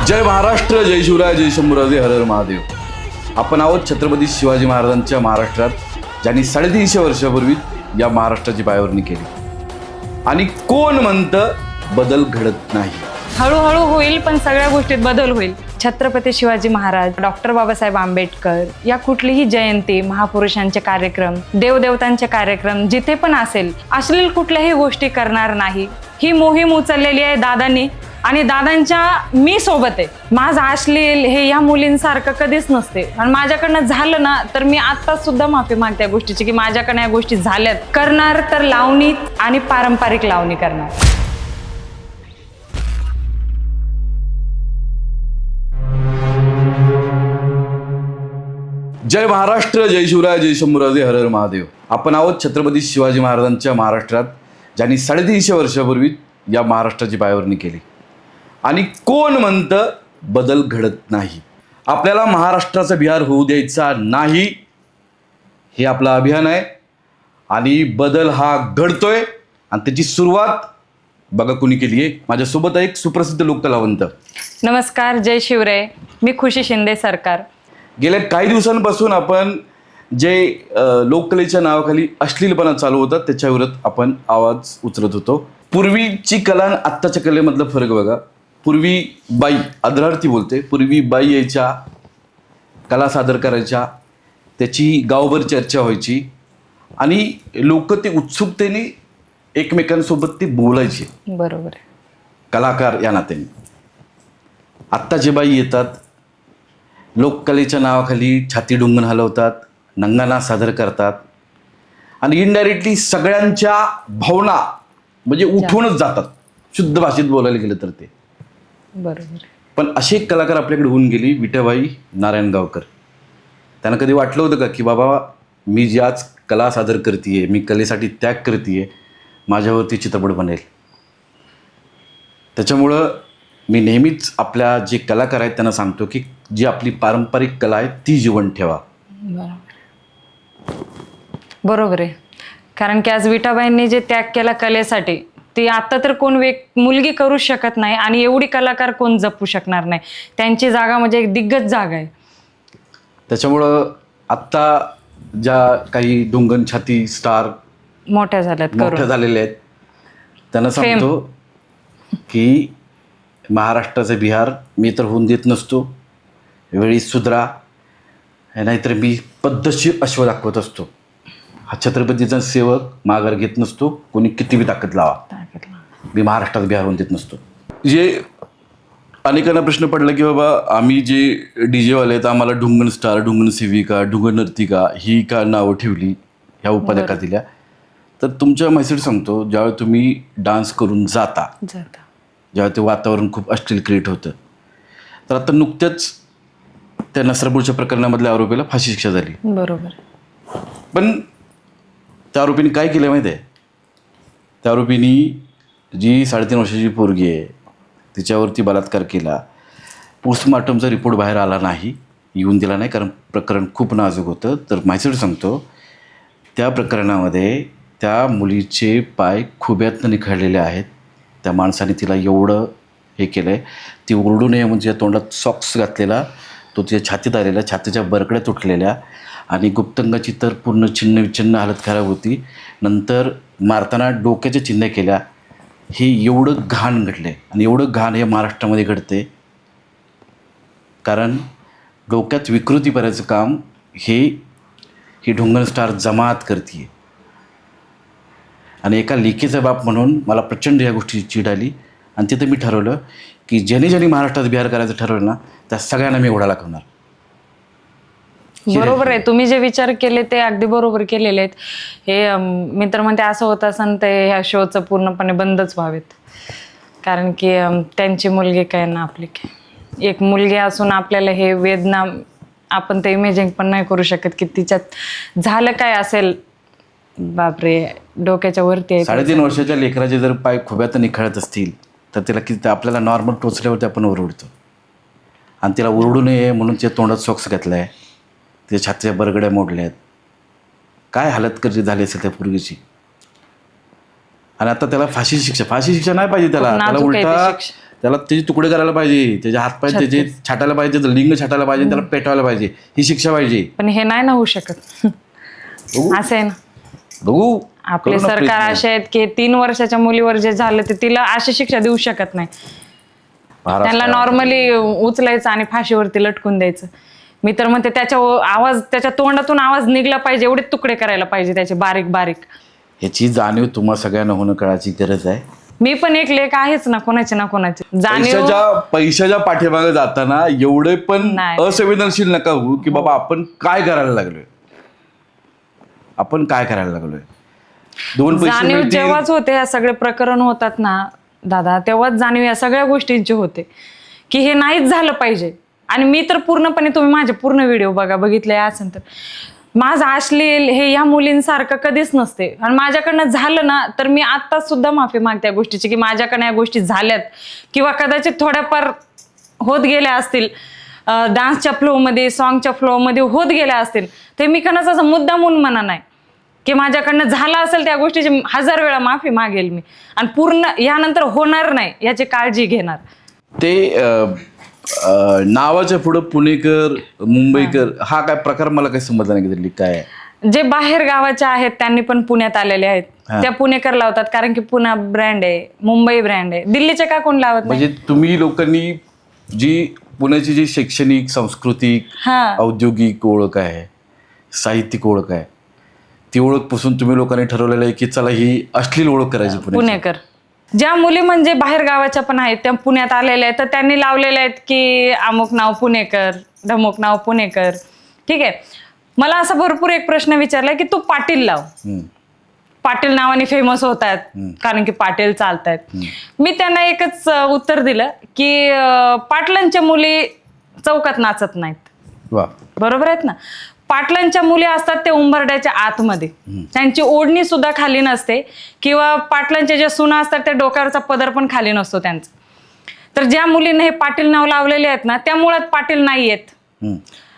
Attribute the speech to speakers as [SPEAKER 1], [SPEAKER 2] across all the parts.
[SPEAKER 1] जय महाराष्ट्र, जय शिवराय, जय शंभूराजे, हर हर महादेव. आपण आहोत छत्रपती शिवाजी महाराजांच्या महाराष्ट्रात, ज्यांनी 350 वर्षापूर्वी या महाराष्ट्राची पायाभरणी केली. आणि कोण म्हणतं बदल घडत नाही?
[SPEAKER 2] हळूहळू होईल, पण सगळ्या गोष्टीत बदल होईल. छत्रपती शिवाजी महाराज, डॉक्टर बाबासाहेब आंबेडकर या कुठलीही जयंती, महापुरुषांचे कार्यक्रम, देवदेवतांचे कार्यक्रम जिथे पण असेल, अश्लील कुठल्याही गोष्टी करणार नाही. ही मोहीम उचललेली आहे दादांनी, आणि दादांच्या मी सोबत आहे. माझं अश्लील हे या मुलींसारखं कधीच नसते. आणि माझ्याकडनं झालं ना, तर मी आता सुद्धा माफी मागते या गोष्टीची, की माझ्याकडनं या गोष्टी झाल्यात. करणार तर लावणी आणि पारंपरिक लावणी करणार.
[SPEAKER 1] जय महाराष्ट्र, जय शिवराय, जय शंभूराजे, हर हर महादेव. आपण आहोत छत्रपती शिवाजी महाराजांच्या महाराष्ट्रात, ज्यांनी 350 वर्षापूर्वी या महाराष्ट्राची पायाभरणी केली. आणि कोण म्हणतं बदल घडत नाही? आपल्याला महाराष्ट्राचा बिहार होऊ द्यायचा नाही, हे आपलं अभियान आहे. आणि बदल हा घडतोय, आणि त्याची सुरुवात बघा कुणी केली आहे. माझ्यासोबत एक सुप्रसिद्ध लोककलावंत.
[SPEAKER 2] नमस्कार, जय शिवराय. मी खुशी शिंदे सरकार.
[SPEAKER 1] गेल्या काही दिवसांपासून आपण जे लोककलेच्या नावाखाली अश्लीलपणा चालू होता त्याच्याविरोधात आपण आवाज उचलत होतो. पूर्वीची कला आणि आत्ताच्या कलेमधला फरक बघा. पूर्वी बाई, आदरार्थी बोलते, पूर्वी बाई यायच्या, कला सादर करायच्या, त्याची गावभर चर्चा व्हायची आणि लोक ते उत्सुकतेने एकमेकांसोबत ते बोलायचे.
[SPEAKER 2] बरोबर आहे.
[SPEAKER 1] कलाकार या नात्याने. आत्ता जे बाई येतात, लोककलेच्या नावाखाली छाती डुंगण हलवतात, नंगाना सादर करतात आणि इनडायरेक्टली सगळ्यांच्या भावना म्हणजे उठूनच जातात, शुद्ध भाषेत बोलायला गेलं तर ते.
[SPEAKER 2] बरोबर आहे.
[SPEAKER 1] पण असे एक कलाकार आपल्याकडे होऊन गेली, विठाबाई नारायणगावकर. त्यांना कधी वाटलं होतं का की बाबा मी जी आज कला सादर करते, मी कलेसाठी त्याग करते, माझ्यावरती चित्रपट बनेल? त्याच्यामुळं मी नेहमीच आपल्या जे कलाकार आहेत त्यांना सांगतो की जी आपली पारंपरिक कला आहे ती जिवंत ठेवा.
[SPEAKER 2] बरोबर आहे. कारण की आज विठाबाईंनी जे त्याग केला कलेसाठी, ती आता तर कोण मुलगी करू शकत नाही, आणि एवढी कलाकार कोण जपू शकणार नाही. त्यांची जागा म्हणजे एक दिग्गज जागा आहे.
[SPEAKER 1] त्याच्यामुळं आत्ता ज्या काही डुंगण छाती स्टार
[SPEAKER 2] मोठ्या
[SPEAKER 1] झालेल्या आहेत त्यांना सांगतो की महाराष्ट्राचा बिहार मी तर होऊन देत नसतो, वेळी सुधरा, नाहीतर मी पद्धतशीर अश्व दाखवत असतो. हा छत्रपतीचा सेवक माघार घेत नसतो, कोणी कितीही ताकद लावा, मी महाराष्ट्रात बिहार होऊन देत नसतो. जे अनेकांना प्रश्न पडला की बाबा आम्ही जे डीजेवाले आहेत आम्हाला ढुंगण स्टार, ढुंगण सेविका, ढुंगण नर्तिका ही का नावं ठेवली, ह्या उपाध्या का दिल्या? तर तुमच्या मेसेज सांगतो, ज्यावेळी तुम्ही डान्स करून जाता, जेव्हा ते वातावरण खूप अश्लील क्रिएट होतं, तर आता नुकत्याच त्या नसरापूरच्या प्रकरणामधल्या आरोपीला फाशी शिक्षा झाली.
[SPEAKER 2] बरोबर.
[SPEAKER 1] पण त्या आरोपीने काय केलं माहिती आहे? त्या आरोपीनी जी 3.5 वर्षाची पोरगी आहे तिच्यावरती बलात्कार केला. पोस्टमॉर्टमचा रिपोर्ट बाहेर आला नाही, येऊन दिला नाही, कारण प्रकरण खूप नाजूक होतं. तर माहिती सांगतो, त्या प्रकरणामध्ये त्या मुलीचे पाय खुब्यातनं निखळलेले आहेत. त्या माणसाने तिला एवढं हे केलं आहे, ती ओरडू नये म्हणजे तोंडात सॉक्स घातलेला, तो तिच्या छातीत आलेला, छातीच्या बरकड्या तुटलेल्या, आणि गुप्तंगाची तर पूर्ण छिन्न विच्छिन्न हालत खराब होती. नंतर मारताना डोक्याच्या चिन्ह केल्या. हे एवढं घाण घडलं, आणि एवढं घाण हे महाराष्ट्रामध्ये घडते कारण डोक्यात विकृती करायचं काम ही ढुंगण स्टार जमात करते. आणि एका लेकीचा बाप म्हणून मला प्रचंड या गोष्टीची चीड आली, आणि तिथं मी ठरवलं की ज्याने महाराष्ट्रात बिहार करायचं ठरवलं ना, त्या सगळ्यांना मी ओढा लागणार.
[SPEAKER 2] बरोबर आहे. तुम्ही जे विचार केले ते अगदी बरोबर केलेले आहेत. हे मी तर म्हणते असं होत असं ते ह्या शोचं पूर्णपणे बंदच व्हावेत. कारण की त्यांची मुलगी काय ना आपली काय, एक मुलगी असून आपल्याला हे वेदना आपण ते इमेजिंग पण नाही करू शकत की तिच्यात झालं काय असेल. बापरे, डोक्याच्या वरती आहे.
[SPEAKER 1] 3.5 वर्षाच्या लेकराचे जर पाय खुब्यात निखळत असतील तर तिला किती आपल्याला नॉर्मल टोचल्यावरती आपण ओरडतो, आणि तिला ओरडू नये म्हणून तिच्या तोंडात सॉक्स घातला आहे, तिच्या छातीच्या बरगड्या मोडल्या आहेत. काय हालत कशी झाली असेल त्या पूर्वीची. आणि आता त्याला फाशी शिक्षा नाही पाहिजे, त्याला उलटा त्याला त्याचे तुकडे करायला पाहिजे, त्याचे हातपाय त्याचे छाटायला पाहिजे, त्याचं लिंग छाटायला पाहिजे, त्याला पेटवायला पाहिजे, ही शिक्षा पाहिजे.
[SPEAKER 2] पण हे नाही ना होऊ शकत. असं आहे ना,
[SPEAKER 1] बघू
[SPEAKER 2] आपले सरकार असे आहेत की 3 वर्षाच्या मुलीवर जे झालं ते तिला अशी शिक्षा देऊ शकत नाही. त्यांना नॉर्मली उचलायचं आणि फाशीवरती लटकून द्यायचं. मी तर म्हणते त्याच्या तोंडातून आवाज निघला पाहिजे, एवढे तुकडे करायला पाहिजे त्याचे बारीक बारीक.
[SPEAKER 1] याची जाणीव तुम्हा सगळ्यांना होणं कळायची गरज आहे.
[SPEAKER 2] मी पण एक लेख आहेच ना कोणाची ना कोणाची जाणीव.
[SPEAKER 1] पैशाच्या पाठीमागे जाताना एवढे पण असंवेदनशील नका होऊ की बाबा आपण काय करायला लागलोय, आपण काय करायला लागलोय. 2 पैसे
[SPEAKER 2] जाणीव जेव्हाच होते, या सगळे प्रकरण होतात ना दादा, तेव्हाच जाणीव या सगळ्या गोष्टींची होते की हे नाहीच झालं पाहिजे. आणि मी तर पूर्णपणे, तुम्ही माझे पूर्ण व्हिडिओ बघितले असेल तर, माझं अश्लील हे या मुलींसारखं कधीच नसते. आणि माझ्याकडनं झालं ना तर मी आता सुद्धा माफी मागते त्या गोष्टीची की माझ्याकडनं या गोष्टी झाल्यात किंवा कदाचित थोड्याफार होत गेल्या असतील, डान्सच्या फ्लोमध्ये, सॉंगच्या फ्लोमध्ये होत गेल्या असतील, ते मी कणाच असं मुद्दामून म्हणा नाही की माझ्याकडनं झालं असेल त्या गोष्टीची 1000 वेळा माफी मागेल मी, आणि पूर्ण यानंतर होणार नाही याची काळजी घेणार.
[SPEAKER 1] ते नावाच्या पुढं पुणेकर, मुंबईकर हा काय प्रकार मला काही समजला नाही की काय आहे.
[SPEAKER 2] जे बाहेर गावाच्या आहेत त्यांनी पण पुण्यात आलेले आहेत, त्या पुणेकर लावतात कारण की पुणे ब्रँड आहे, मुंबई ब्रँड आहे. दिल्लीचे का कोण लावत नाही?
[SPEAKER 1] म्हणजे तुम्ही लोकांनी जी पुण्याची जी शैक्षणिक, सांस्कृतिक, औद्योगिक ओळख आहे, साहित्यिक ओळख आहे, ती ओळखपासून तुम्ही लोकांनी ठरवलेलं आहे की चला ही अश्लील ओळख करायची
[SPEAKER 2] पुणेकर. ज्या मुली म्हणजे बाहेर गावाच्या पण आहेत त्या पुण्यात आलेल्या आहेत, तर त्यांनी लावलेले आहेत की अमुक नाव पुणेकर, ढमुक नाव पुणेकर. ठीक आहे, मला असा भरपूर एक प्रश्न विचारलाय की तू पाटील लाव, पाटील नावाने फेमस होत आहेत कारण की पाटील चालतायत. मी त्यांना एकच उत्तर दिलं की पाटलांच्या मुली चौकात नाचत नाहीत. बरोबर आहेत ना? पाटलांच्या मुली असतात ते उंबरड्याच्या आतमध्ये, त्यांची ओढणी सुद्धा खाली नसते, किंवा पाटलांच्या ज्या सुना असतात त्या डोक्यावरचा पदर पण खाली नसतो त्यांचा. तर ज्या मुलींना हे पाटील नाव लावलेले आहेत ना त्या मुळात पाटील नाही आहेत,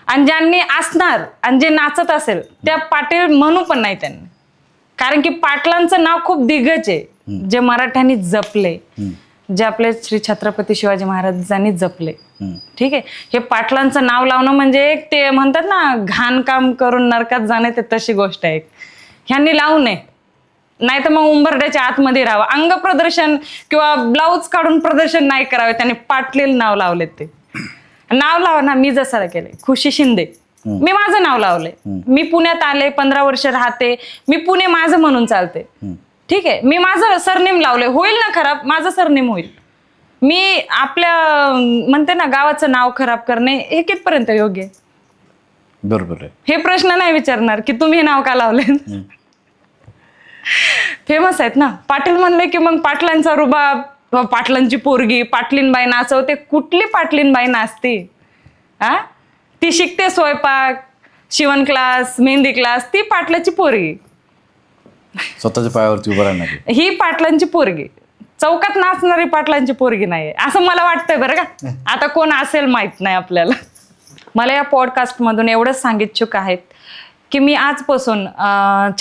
[SPEAKER 2] आणि ज्यांनी असणार आणि जे नाचत असेल त्या पाटील म्हणू पण नाही त्यांनी. कारण की पाटलांचं नाव खूप दिग्गज आहे, जे मराठ्यांनी जपले, जे आपले श्री छत्रपती शिवाजी महाराजांनी जपले. ठीक आहे, हे पाटलांचं नाव लावणं म्हणजे एक ते म्हणतात ना घाण काम करून नरकात जाणे, ते तशी गोष्ट आहे. ह्यांनी लावू नये, नाही तर मग उंबरड्याच्या आतमध्ये राहावं. अंग प्रदर्शन किंवा ब्लाऊज काढून प्रदर्शन नाही करावे, त्यांनी पाटील नाव लावलेत. ते नाव लावा ना, मी जसं केलंय खुशी शिंदे, मी माझं नाव लावलंय. मी पुण्यात आले, 15 वर्ष राहते, मी पुणे माझं म्हणून चालते. ठीक आहे, मी माझं सरनेम लावलंय, होईल ना खराब, माझं सरनेम होईल. मी आपल्या म्हणते ना गावाचं नाव खराब करणे हे कितपर्यंत योग्य आहे?
[SPEAKER 1] बरोबर आहे.
[SPEAKER 2] हे प्रश्न नाही विचारणार की तुम्ही हे नाव का लावले. फेमस आहेत ना पाटील म्हणले की मग पाटलांचा रुबाब, पाटलांची पोरगी, पाटलीनबाई नाचवते. कुठली पाटलीनबाई नाचते? ती शिकते स्वयंपाक, शिवण क्लास, मेहंदी क्लास, ती पाटलाची पोरगी.
[SPEAKER 1] स्वतःच्या पायावरती उभं राहणार
[SPEAKER 2] ही पाटलांची पोरगी, चौकात नाचणारी पाटलांची पोरगी नाहीये असं मला वाटतंय बरं का. आता कोण असेल माहित नाही आपल्याला. मला या पॉडकास्टमधून एवढंच सांगितचूक आहेत की मी आजपासून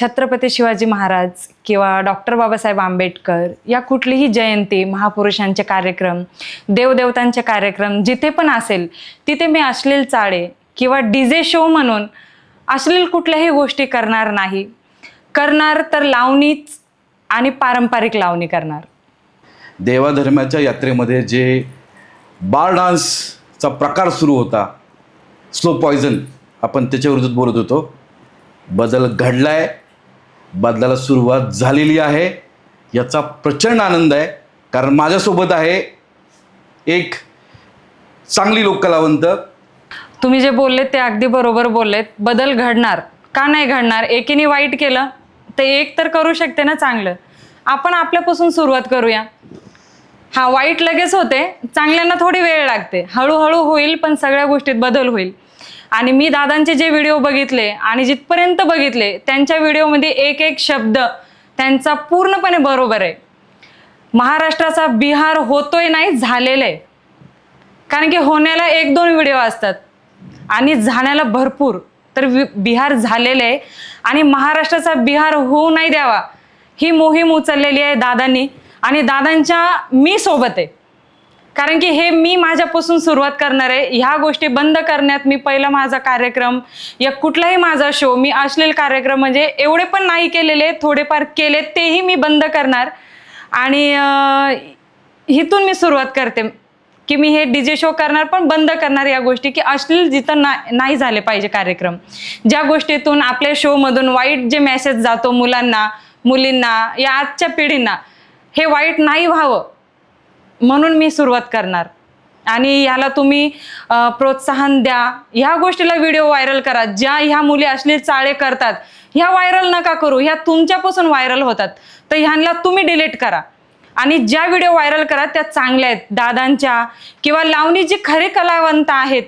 [SPEAKER 2] छत्रपती शिवाजी महाराज किंवा डॉक्टर बाबासाहेब आंबेडकर या कुठलीही जयंती, महापुरुषांचे कार्यक्रम, देवदेवतांचे कार्यक्रम जिथे पण असेल तिथे मी अश्लील चाळे किंवा डीजे शो म्हणून अश्लील कुठल्याही गोष्टी करणार नाही. करणार तर लावणीच आणि पारंपरिक लावणी करणार.
[SPEAKER 1] देवाधर्माच्या यात्रेमध्ये जे बार डान्सचा प्रकार सुरू होता, स्लो पॉयझन, आपण त्याच्या विरुद्ध बोलत होतो. बदल घडलाय, बदलाला सुरुवात झालेली आहे, याचा प्रचंड आनंद आहे. कारण माझ्यासोबत आहे एक चांगली लोककलावंत.
[SPEAKER 2] तुम्ही जे बोललेत ते अगदी बरोबर बोललेत. बदल घडणार, का नाही घडणार? एकीने वाईट केलं तर एक तर करू शकते ना चांगलं. आपण आपल्यापासून सुरुवात करूया. वाईट लगेच होते, चांगल्यांना थोडी वेळ लागते, हळूहळू होईल, पण सगळ्या गोष्टीत बदल होईल. आणि मी दादांचे जे व्हिडिओ बघितले आणि जिथपर्यंत बघितले त्यांच्या व्हिडिओमध्ये एक एक शब्द त्यांचा पूर्णपणे बरोबर आहे. महाराष्ट्राचा बिहार होतोय नाही, झालेलं आहे. कारण की होण्याला 1-2 व्हिडिओ असतात आणि झाण्याला भरपूर. तर बिहार झालेलं आहे आणि महाराष्ट्राचा बिहार होऊ नाही द्यावा ही मोहीम उचललेली आहे दादांनी. आणि दादांच्या मी सोबत आहे. कारण की हे मी माझ्यापासून सुरुवात करणार आहे. ह्या गोष्टी बंद करण्यात मी पहिला माझा कार्यक्रम या कुठलाही माझा शो मी अश्लील कार्यक्रम म्हणजे एवढे पण नाही केलेले, थोडेफार केले, तेही मी बंद करणार. आणि इथून मी सुरुवात करते की मी हे DJ शो करणार, पण बंद करणार या गोष्टी की अश्लील जिथं नाही झाले पाहिजे कार्यक्रम. ज्या गोष्टीतून आपल्या शोमधून वाईट जे मेसेज जातो मुलांना, मुलींना, या आजच्या पिढींना, हे वाईट नाही व्हावं म्हणून मी सुरुवात करणार. आणि ह्याला तुम्ही प्रोत्साहन द्या. ह्या गोष्टीला व्हिडिओ व्हायरल करा. ज्या ह्या मुली अश्लील चाळे करतात ह्या व्हायरल नका करू. ह्या तुमच्यापासून व्हायरल होतात, तर ह्यांना तुम्ही डिलीट करा. आणि ज्या व्हिडिओ व्हायरल करा त्या चांगल्या आहेत, दादांच्या किंवा लावणी जी खरे कलावंत आहेत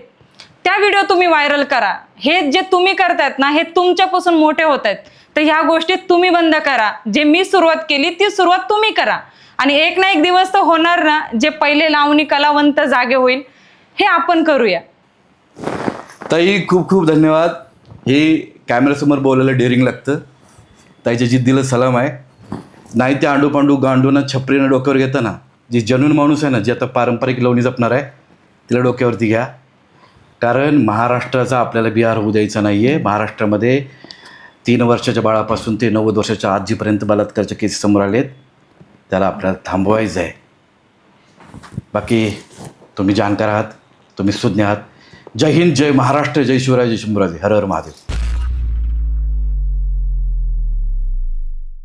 [SPEAKER 2] त्या व्हिडिओ तुम्ही व्हायरल करा. हे जे तुम्ही करतायत ना हे तुमच्यापासून मोठे होत आहेत, तर ह्या गोष्टी तुम्ही बंद करा. जे मी सुरुवात केली ती सुरुवात तुम्ही करा. आणि एक ना एक दिवस तर होणार ना, जे पहिले लावणी कलावंत जागे होईल हे आपण करूया.
[SPEAKER 1] ताई खूप खूप धन्यवाद. हे कॅमेऱ्यासमोर बोलायला डेअरिंग लागतं. ताईच्या जिद्दीला सलाम आहे. नाही ते आंडू गांडूनं छपरीनं डोक्यावर घेतं ना, जी जनून माणूस आहे ना, जी आता पारंपरिक लावणी जपणार आहे तिला डोक्यावरती घ्या. कारण महाराष्ट्राचा आपल्याला बिहार होऊ द्यायचा नाही आहे. महाराष्ट्रामध्ये 3 वर्षाच्या बाळापासून ते 90 वर्षाच्या आजीपर्यंत बलात्कारच्या केस समोर आलेत. त्याला आपल्याला थांबवायचं आहे. बाकी तुम्ही जाणकार आहात, तुम्ही सुज्ञ आहात. जय हिंद, जय महाराष्ट्र, जय शिवराय, जय शंभूराजे. हर हर महादेव.